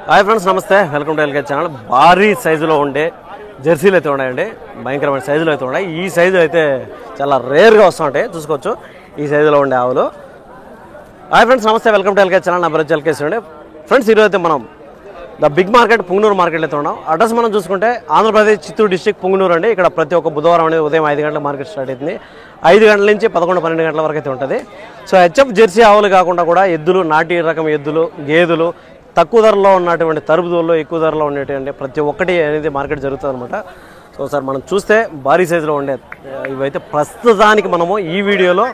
Hi friends, నమస్తే. Welcome to LK channel. భారీ సైజులో ఉండే జెర్సీలు అయితే ఉన్నాయండి. భయంకరమైన సైజులో అయితే ఉన్నాయి. ఈ సైజు అయితే చాలా రేర్గా వస్తూ ఉంటాయి. చూసుకోవచ్చు ఈ సైజులో ఉండే ఆవులు. హాయ్ ఫ్రెండ్స్, నమస్తే. Welcome to LK channel. నా పేరు ఎల్కేసి అండి. ఫ్రెండ్స్, ఈరోజు అయితే మనం ద బిగ్ మార్కెట్ పుంగనూరు మార్కెట్లో అయితే ఉన్నాం. అడ్రస్ మనం చూసుకుంటే ఆంధ్రప్రదేశ్ చిత్తూరు డిస్ట్రిక్ట్ పుంగనూరు అండి. ఇక్కడ ప్రతి ఒక్క బుధవారం అనేది ఉదయం 5 గంటల మార్కెట్ స్టార్ట్ అవుతుంది. 5 గంటల నుంచి 11-12 గంటల వరకు అయితే ఉంటుంది. సో హెచ్ఎఫ్ జెర్సీ ఆవులు కాకుండా కూడా ఎద్దులు, నాటి రకం ఎద్దులు, గేదెలు, తక్కువ ధరలో ఉన్నటువంటి తరుపుదూళ్ళు, ఎక్కువ ధరలో ఉండేటువంటి ప్రతి ఒక్కటి అనేది మార్కెట్ జరుగుతుంది అనమాట. సో సార్, మనం చూస్తే భారీ సైజులో ఉండే ఇవైతే ప్రస్తుతానికి మనము ఈ వీడియోలో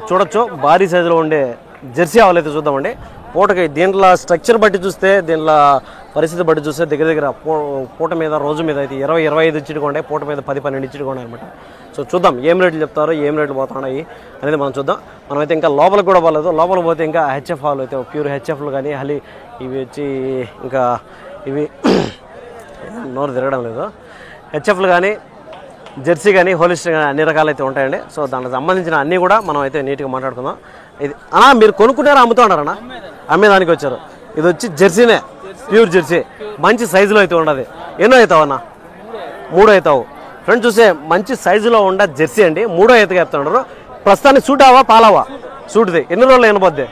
చూడొచ్చు. భారీ సైజులో ఉండే జెర్సీ ఆవులు అయితే చూద్దామండి. పూటకి దీంట్లో స్ట్రక్చర్ బట్టి చూస్తే, దీంట్లో పరిస్థితి బట్టి చూస్తే దగ్గర పూట మీద రోజు మీద అయితే 20-25 ఇచ్చిటిగా ఉన్నాయి. పూట మీద 10-12 ఇచ్చిటిగా ఉన్నాయి అనమాట. సో చూద్దాం ఏం రేట్లు చెప్తారో, ఏం రేట్లు పోతున్నాయి అనేది మనం చూద్దాం. మనమైతే ఇంకా లోపలికి కూడా పోలేదు. లోపలికి పోతే ఇంకా హెచ్ఎఫ్ ఆవులు అయితే ప్యూర్ హెచ్ఎఫ్లు కానీ, ఇవి వచ్చి ఇంకా ఇవి నోరు తిరగడం లేదు, హెచ్ఎఫ్లు కానీ, జెర్సీ కానీ, హోలిస్టర్ కానీ అన్ని రకాలు అయితే ఉంటాయండి. సో దానికి సంబంధించిన అన్నీ కూడా మనం అయితే నీట్గా మాట్లాడుకుందాం. ఇది మీరు కొనుక్కుంటారా, అమ్ముతున్నారన్నా? అమ్మేదానికి వచ్చారు. ఇది వచ్చి జెర్సీనే, ప్యూర్ జెర్సీ, మంచి సైజులో అయితే ఉండదు. ఎన్నో అవుతావు అన్న? 3 అవుతావు. ఫ్రెండ్స్, చూసే మంచి సైజులో ఉండ జెర్సీ అండి. 3వ ఎత్తుగా చెప్తున్నారు. ప్రస్తుతానికి సూటావా పాలావా? సూటుది. ఎన్ని రోజులు ఎనబోద్ది?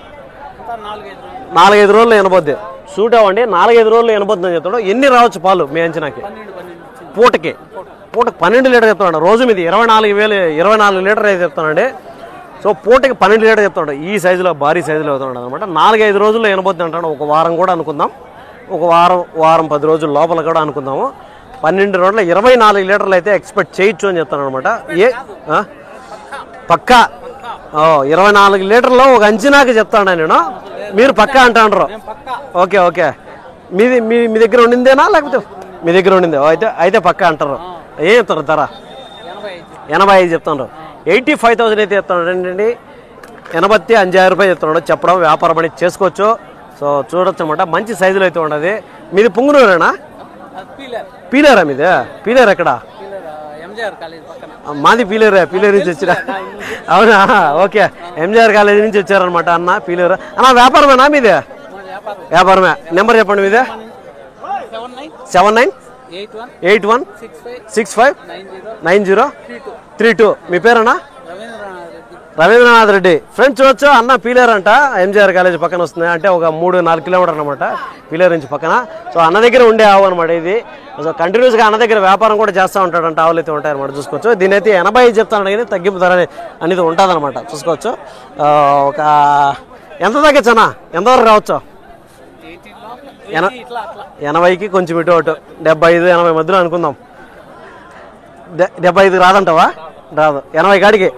4-5 రోజులు ఎనబోద్ది. సూటావండి. 4-5 రోజులు ఎనబోద్దని చెప్తాడు. ఎన్ని రావచ్చు పాలు మీ అంచనాకి? పూటకి 12 లీటర్ చెప్తున్నాడు. రోజు మీద 24 లీటర్ అయితే చెప్తానండి. సో పూటకి 12 లీటర్ చెప్తాడు. ఈ సైజులో భారీ సైజులో అవుతున్నాడు అనమాట. 4-5 రోజుల్లో ఎనబోద్ది అంటాడు. ఒక వారం కూడా అనుకుందాం, ఒక వారం 10 రోజుల లోపల కూడా అనుకుందాము. 12 రోజుల 24 లీటర్లు అయితే ఎక్స్పెక్ట్ చేయొచ్చు అని చెప్తాను అనమాట. పక్కా 24 లీటర్లో ఒక అంచనాకి చెప్తాను నేను. మీరు పక్కా అంటారు. ఓకే. మీ దగ్గర ఉండిందేనా, లేకపోతే మీ దగ్గర ఉండిందే? అయితే పక్కా అంటారు. ఏం చెప్తారు ధర? 85 చెప్తున్నారు. 85,000 అయితే చెప్తున్నాడు అండి. 85,000 రూపాయలు చెప్తున్నాడు. చెప్పడం వ్యాపారం అనేది చేసుకోవచ్చు. సో చూడొచ్చు అనమాట. మంచి సైజులో అయితే ఉండదు. మీది పుంగనూరేనా? పీలేరా మీది? పీలేరు ఎక్కడ? మాది పీలేరే. పీలేరు నుంచి వచ్చిరా? అవునా? ఓకే. ఎంజీఆర్ కాలేజీ నుంచి వచ్చారనమాట అన్న. పీలేరు అన్న. వ్యాపారమేనా మీది? వ్యాపారమే. నెంబర్ చెప్పండి మీదే. 7981659032. మీ పేరన్నా? రవీంద్రనాథ్ రెడ్డి. ఫ్రెండ్స్, చూడొచ్చు అన్న పీలేరంట. ఎంజీఆర్ కాలేజీ పక్కన వస్తుంది. అంటే ఒక 3-4 కిలోమీటర్ అనమాట పీలేరు నుంచి పక్కన. సో అన్న దగ్గర ఉండే ఆవు అనమాట ఇది. సో కంటిన్యూస్గా అన్న దగ్గర వ్యాపారం కూడా చేస్తూ ఉంటాడంట. ఆవులు అయితే ఉంటాయన్నమాట. చూసుకోవచ్చు. దీని అయితే 80 చెప్తాను కానీ తగ్గింపు ధర అనేది ఉంటుంది అనమాట. చూసుకోవచ్చు. ఒక ఎంత తగ్గచ్చన్నా? ఎంతవరకు రావచ్చు? 80కి కొంచెం ఇటు అటు 75-80 మధ్యలో అనుకుందాం. 75 రాదంటావా? రాదు. 80 కాడికి.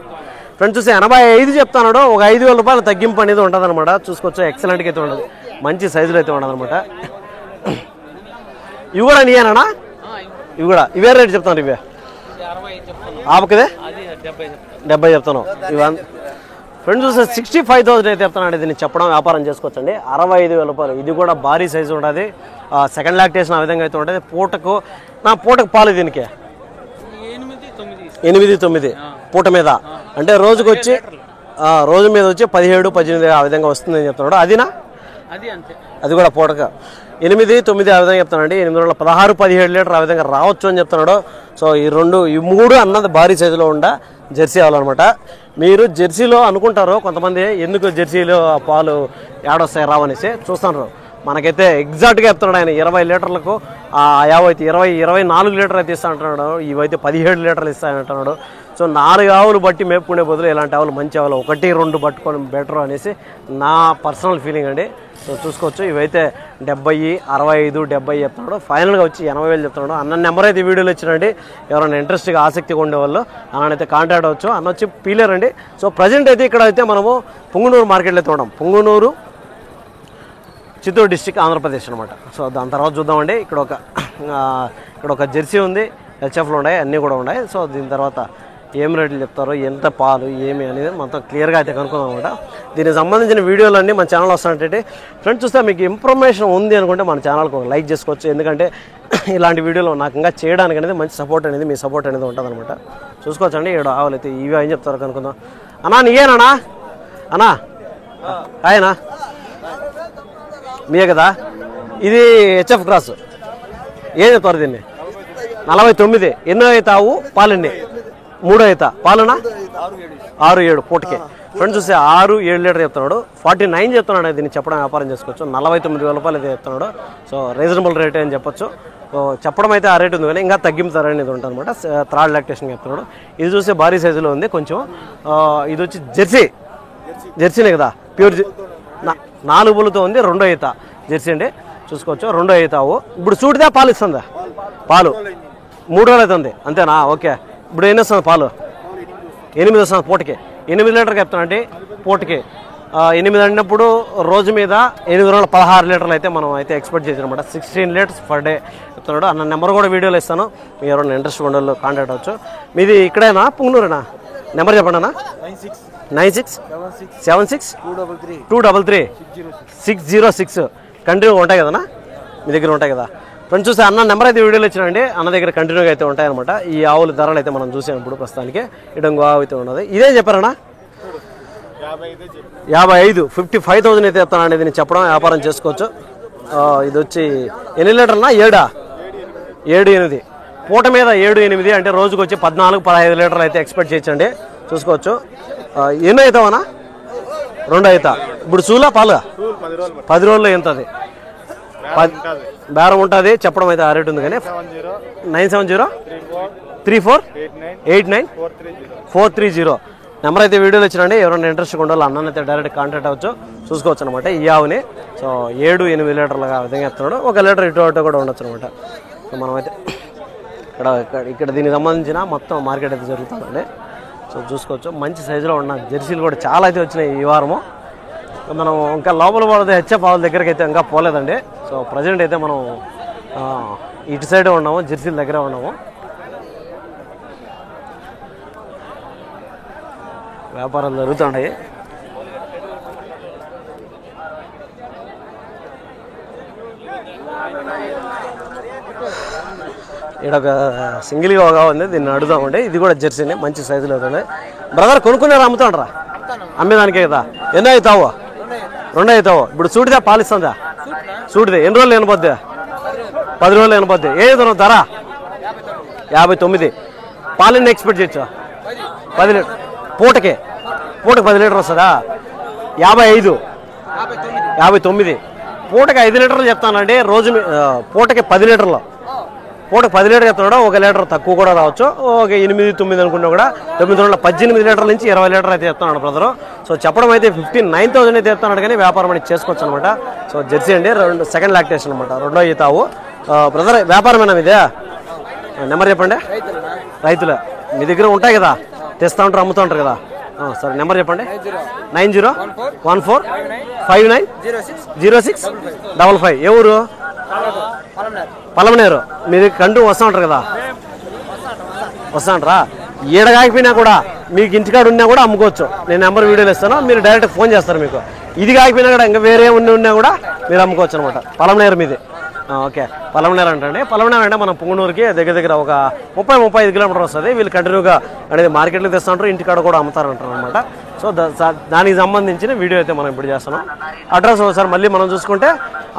ఫ్రెండ్స్, చూస్తే 85 చెప్తాడు. ఒక 5,000 రూపాయలు తగ్గింపు అనేది ఉంటుంది అనమాట. చూసుకోవచ్చు. ఎక్సలెంట్గా అయితే ఉండదు. మంచి సైజులో అయితే ఉండదు అనమాట. ఇవి కూడా నీయేనా? ఇవి కూడా ఇవే రేటు చెప్తాను. ఇవే ఆపకదే 70 చెప్తాను. ఫ్రెండ్స్, చూస్తే 65,000 అయితే చెప్తానండి. దీన్ని చెప్పడం వ్యాపారం చేసుకోవచ్చండి. 65,000 రూపాయలు. ఇది కూడా భారీ సైజు ఉంటుంది. సెకండ్ లాక్టేషన్ ఆ విధంగా అయితే ఉంటుంది. పూటకు పాలు దీనికి 8-9 పూట మీద. అంటే రోజు మీద వచ్చి 17-18 ఆ విధంగా వస్తుందని చెప్తున్నాడు. అదినా? అది కూడా పూటక 8-9 ఆ విధంగా చెప్తానండి. 8 రోజుల 16-17 లీటర్ ఆ విధంగా రావచ్చు అని చెప్తున్నాడు. సో ఈ 3 అన్నది భారీ సైజులో ఉండ జెర్సీ అవ్వాలన్నమాట. మీరు జెర్సీలో అనుకుంటారు కొంతమంది, ఎందుకు జెర్సీలో పాలు ఏడొస్తాయి రావనేసి చూస్తున్నారు. మనకైతే ఎగ్జాక్ట్గా చెప్తున్నాడు ఆయన. 20 లీటర్లకు అయితే 24 లీటర్ అయితే ఇస్తా అంటున్నాడు. ఇవైతే 17 లీటర్లు ఇస్తాయంటున్నాడు. సో 4 ఆవులు బట్టి మేపుకునే బదులు ఇలాంటి ఆవులు, మంచి ఆవులు 1-2 పట్టుకోవడం బెటర్ అనేసి నా పర్సనల్ ఫీలింగ్ అండి. సో చూసుకోవచ్చు. ఇవైతే 70, 65, 70 చెప్తున్నాడు. ఫైనల్గా వచ్చి 80,000 చెప్తున్నాడు. అన్న నెంబర్ అయితే వీడియోలో ఇచ్చినండి. ఎవరైనా ఇంట్రెస్ట్గా ఆసక్తిగా ఉండేవాళ్ళు అన్నైతే కాంటాక్ట్ అవ్వచ్చు. అన్న వచ్చి పీలేరండి. సో ప్రజెంట్ అయితే ఇక్కడ అయితే మనము పుంగనూరు మార్కెట్లో అయితే ఉన్నాం. పుంగనూరు, చిత్తూరు డిస్ట్రిక్ట్, ఆంధ్రప్రదేశ్ అనమాట. సో దాని తర్వాత చూద్దామండి. ఇక్కడ ఒక జెర్సీ ఉంది, హెచ్ఎఫ్లు ఉన్నాయి, అన్నీ కూడా ఉన్నాయి. సో దీని తర్వాత ఏం రేట్లు చెప్తారో, ఎంత పాలు ఏమి అనేది మొత్తం క్లియర్గా అయితే కనుక్కుందాం అనమాట. దీనికి సంబంధించిన వీడియోలన్నీ మన ఛానల్ వస్తాయంటే ఫ్రెండ్స్, చూస్తే మీకు ఇన్ఫర్మేషన్ ఉంది అనుకుంటే మన ఛానల్కి ఒక లైక్ చేసుకోవచ్చు. ఎందుకంటే ఇలాంటి వీడియోలు నాకు ఇంకా చేయడానికి అనేది మంచి సపోర్ట్ అనేది, మీ సపోర్ట్ అనేది ఉంటుంది అనమాట. చూసుకోవచ్చండి. ఇక్కడ ఆవులు అయితే ఇవి ఏం చెప్తారో కనుక్కుందాం. అన్నా నీయేనా? అన్నా ఆయనా మీయే కదా? ఇది హెచ్ఎఫ్ క్రాస్. ఏం చెప్తారు దీన్ని? 49. ఎన్నో అవుతా ఆవు? పాలండి 3 అవుతా పాలనా? 6-7 పూటకి. ఫ్రెండ్స్ చూస్తే 6-7 లీటర్ చెప్తున్నాడు. 49 చెప్తున్నాడు. దీన్ని చెప్పడం వ్యాపారం చేసుకోవచ్చు. 49,000 రూపాయలు అయితే చెప్తున్నాడు. సో రీజనబుల్ రేట్ అని చెప్పొచ్చు. సో చెప్పడం అయితే ఆ రేట్ ఉంది కానీ ఇంకా తగ్గింపుతారని ఇది ఉంటుంది అనమాట. థర్డ్ లాక్టేషన్ చెప్తున్నాడు. ఇది చూస్తే భారీ సైజులో ఉంది కొంచెం. ఇది వచ్చి జెర్సీనే కదా, ప్యూర్ 4 బుల్లతో ఉంది. 2 అవుతా జెర్సీ అండి, చూసుకోవచ్చు. 2 అవుతావు. ఇప్పుడు చూడితే పాలు ఇస్తుందా? పాలు 3 రోజులు అవుతుంది అంతేనా? ఓకే. ఇప్పుడు ఎన్ని వస్తుంది పాలు? 8 వస్తుంది పూటకి. 8 లీటర్కి చెప్తానండి పూటకి. 8 అన్నప్పుడు రోజు మీద 8 రోజుల 16 లీటర్లు అయితే మనం అయితే ఎక్స్పెక్ట్ చేసాం అనమాట. 16 లీటర్స్ పర్ డే చెప్తున్నాడు. అన్న నెంబర్ కూడా వీడియోలో ఇస్తాను, మీరు ఎవరైనా ఇంట్రెస్ట్ ఉండలు కాంటాక్ట్ అవ్వచ్చు. మీది ఇక్కడేనా పుంగనూరేనా? నెంబర్ చెప్పండి అన్న. 9676233606 కంటిన్యూగా ఉంటాయి కదన్నా మీ దగ్గర? ఉంటాయి కదా ఫ్రెండ్స్. చూస్తే అన్న నెంబర్ అయితే వీడియోలో ఇచ్చినండి. అన్న దగ్గర కంటిన్యూగా అయితే ఉంటాయన్నమాట. ఈ ఆవుల ధరలు అయితే మనం చూసాం ఇప్పుడు ప్రస్తుతానికి. ఇడంగు ఆవు అయితే ఉన్నది. ఇదేం చెప్పారన్నా? 55. 55,000 అయితే చెప్తానండి. దీన్ని చెప్పడం వ్యాపారం చేసుకోవచ్చు. ఇది వచ్చి ఎన్ని లీటర్నా? 7-8 పూట మీద 7-8 అంటే రోజుకి వచ్చి 14-15 లీటర్లు అయితే ఎక్స్పెక్ట్ చేయొచ్చండి, చూసుకోవచ్చు. ఎన్నో అవుతావనా? 2 అవుతా. ఇప్పుడు చూలా పాలుగా 10 రోజుల్లో ఎంత? అది బేరం ఉంటుంది చెప్పడం అయితే ఆ రేటు ఉంది కానీ. 9703489430 నెంబర్ అయితే వీడియోలో ఇచ్చినండి. ఎవరైనా ఇంట్రెస్ట్ ఉండాలి అన్నైతే డైరెక్ట్ కాంటాక్ట్ అవ్వచ్చు, చూసుకోవచ్చు అనమాట ఈ ఆవుని. సో 7-8 లీటర్లుగా విధంగా చెప్తున్నాడు. 1 లీటర్ ఇటు అటు కూడా ఉండొచ్చు అనమాట. సో మనమైతే ఇక్కడ దీనికి సంబంధించిన మొత్తం మార్కెట్ అయితే జరుగుతుందండి. సో చూసుకోవచ్చు. మంచి సైజులో ఉన్న జెర్సీలు కూడా చాలా అయితే వచ్చినాయి ఈ వారము. మనం ఇంకా లోపల పోతే హెచ్ఎఫ్ ఆవుల దగ్గరికి అయితే ఇంకా పోలేదండి. సో ప్రజెంట్ అయితే మనం ఇటు సైడే ఉన్నాము, జెర్సీల దగ్గరే ఉన్నాము. వ్యాపారాలు జరుగుతున్నాయి. ఇక్కడ ఒక సింగిల్గా ఒక ఉంది, దీన్ని అడుగుదామండి. ఇది కూడా జెర్సీని మంచి సైజులో అవుతుంది. బ్రదర్ కొనుక్కున్నారు అమ్ముతాండ్రా? అమ్మేదానికే కదా. ఎన్నో అవుతావు? 2 అవుతావు. ఇప్పుడు సూటిదా పాలిస్తుందా? సూటిదే. ఎన్ని రోజులు ఎనబోద్ది? 10 రోజులు ఎనబోద్ది. ఏ ధర? 59. పాలన్నీ ఎక్స్పెక్ట్ చేయొచ్చు 10 లీటర్ పూటకి 10 లీటర్ వస్తుందా? 59 పూటకి 5 లీటర్లు చెప్తానండి. రోజు పూటకి 10 లీటర్లు. పూటకి 10 లీటర్ చెప్తున్నాడు. 1 లీటర్ తక్కువ కూడా రావచ్చు. ఒక 8-9 అనుకున్నా కూడా 18 లీటర్ల నుంచి 20 లీటర్ అయితే చెప్తున్నాడు బ్రదరు. సో చెప్పడం అయితే 59,000 అయితే చెప్తున్నాడు కానీ వ్యాపారం అనేది చేసుకోవచ్చు అనమాట. సో జెర్సీ అండి, సెకండ్ లాక్టేషన్ అనమాట. 2 అవుతావు. బ్రదర్ వ్యాపారమేనా మీదే? నెంబర్ చెప్పండి. రైతులే మీ దగ్గర ఉంటాయి కదా, తెస్తూ ఉంటారు అమ్ముతూ ఉంటారు కదా. సరే నెంబర్ చెప్పండి. 9014590655. ఏ ఊరు? పలమనేరు. మీ దగ్గర కంటూ వస్తూ ఉంటారు కదా, వస్తూ ఉంటారా? ఈడగాకపోయినా కూడా మీకు ఇంటికాడ ఉన్నా కూడా అమ్ముకోవచ్చు. నేను నెంబర్ వీడియోలు ఇస్తాను, మీరు డైరెక్ట్ ఫోన్ చేస్తారు. మీకు ఇది కాకపోయినా కూడా ఇంకా వేరే ఉన్నా కూడా మీరు అమ్ముకోవచ్చు అనమాట. పలమనేరు మీది. ఓకే, పలమనేరు అంటే పలమనేరు అంటే మనం పుంగనూరుకి దగ్గర ఒక 30-35 కిలోమీటర్ వస్తుంది. వీళ్ళు కంటిన్యూగా అనేది మార్కెట్లో తెస్తూ ఉంటారు, ఇంటికాడ కూడా అమ్ముతారంటారు అనమాట. సో దానికి సంబంధించిన వీడియో అయితే మనం ఇప్పుడు చేస్తున్నాం. అడ్రస్ ఒకసారి మళ్ళీ మనం చూసుకుంటే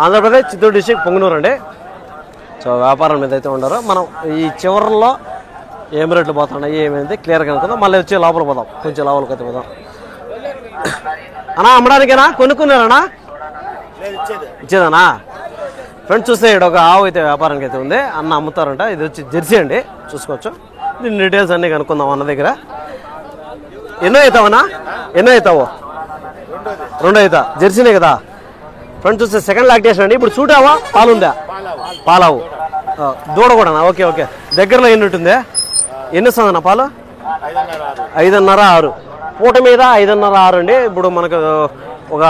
ఆంధ్రప్రదేశ్ చిత్తూరు డిస్ట్రిక్ట్ పుంగనూరు అండి. సో వ్యాపారం మీద అయితే ఉండరు. మనం ఈ చివరిలో ఏం రేట్లు పోతున్నాయి ఏమైంది క్లియర్గా అనుకుందాం. మళ్ళీ వచ్చి లోపల పోదాం, కొంచెం లోపలికి అయితే పోదాం. అన్నా అమ్మడానికేనా కొనుక్కున్నారన్నా? ఇచ్చేదనా? ఫ్రెండ్స్ చూస్తే ఇక్కడ ఒక ఆవు అయితే వ్యాపారానికి అయితే ఉంది, అన్న అమ్ముతారంట. ఇది వచ్చి జెర్సీ అండి, చూసుకోవచ్చు. దీని డీటెయిల్స్ అన్నీ కనుక్కుందాం అన్న దగ్గర. ఎన్నో అవుతావన్నా? ఎన్నో అవుతావు? 2 అవుతా. జెర్సీనే కదా. ఫ్రెండ్స్ చూస్తే సెకండ్ లాక్టేషన్ అండి. ఇప్పుడు చూడావా పాలు ఉందా? పాలావు దూడ కూడానా? Okay okay. దగ్గరలో ఎన్ని ఉంటుంది? ఎన్ని వస్తుందన్న పాలు? 5.5-6 పూట మీద 5.5-6 అండి. ఇప్పుడు మనకు ఒక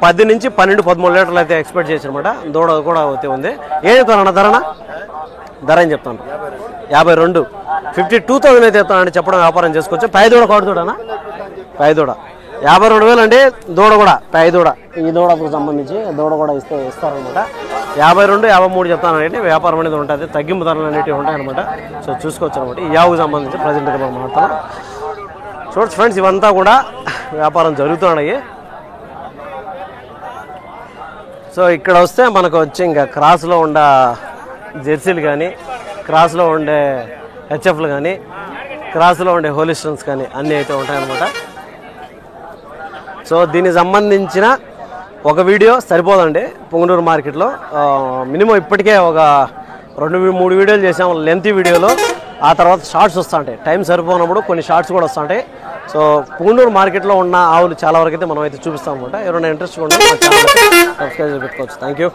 10 నుంచి 12-13 లీటర్లు అయితే ఎక్స్పెక్ట్ చేసి అనమాట. దూడ కూడా అయితే ఉంది. ఏం చెప్తానన్న ధరనా? ధర ఏం చెప్తాను? 52. 52,000 అయితే చెప్తానండి. చెప్పడం వ్యాపారం చేసుకోవచ్చు. పై దూడ కోడి దూడనా? పై దూడ 52,000 అండి. దూడ కూడా పై దూడ, ఈ దూడకు సంబంధించి దూడ కూడా ఇస్తారనమాట. 52-53 చెప్తానంటే వ్యాపారం అనేది ఉంటుంది. తగ్గింపు ధరలు అనేవి ఉంటాయన్నమాట. సో చూసుకోవచ్చు అనమాట. ఈ యావుకు సంబంధించి ప్రజెంట్గా మనం మాట్లాడుతున్నాం. చూడచ్చు ఫ్రెండ్స్, ఇవంతా కూడా వ్యాపారం జరుగుతున్నాయి. సో ఇక్కడ వస్తే మనకు వచ్చి ఇంకా క్రాస్లో ఉండే జెర్సీలు కానీ, క్రాస్లో ఉండే హెచ్ఎఫ్లు కానీ, క్రాస్లో ఉండే హోలిస్టన్స్ కానీ అన్నీ అయితే ఉంటాయన్నమాట. సో దీనికి సంబంధించిన ఒక వీడియో సరిపోదండి పుంగనూరు మార్కెట్లో. మినిమం ఇప్పటికే ఒక 2-3 వీడియోలు చేసాము లెంతీ వీడియోలో. ఆ తర్వాత షార్ట్స్ వస్తూ ఉంటాయి, టైం సరిపోనప్పుడు కొన్ని షార్ట్స్ కూడా వస్తుంటాయి. సో పుంగనూరు మార్కెట్లో ఉన్న ఆవులు చాలా వరకు అయితే మనం అయితే చూపిస్తాం అనమాట. ఎవరైనా ఇంట్రెస్ట్ ఉంటే మా ఛానల్ సబ్స్క్రైబ్ పెట్టుకోవచ్చు. Thank you.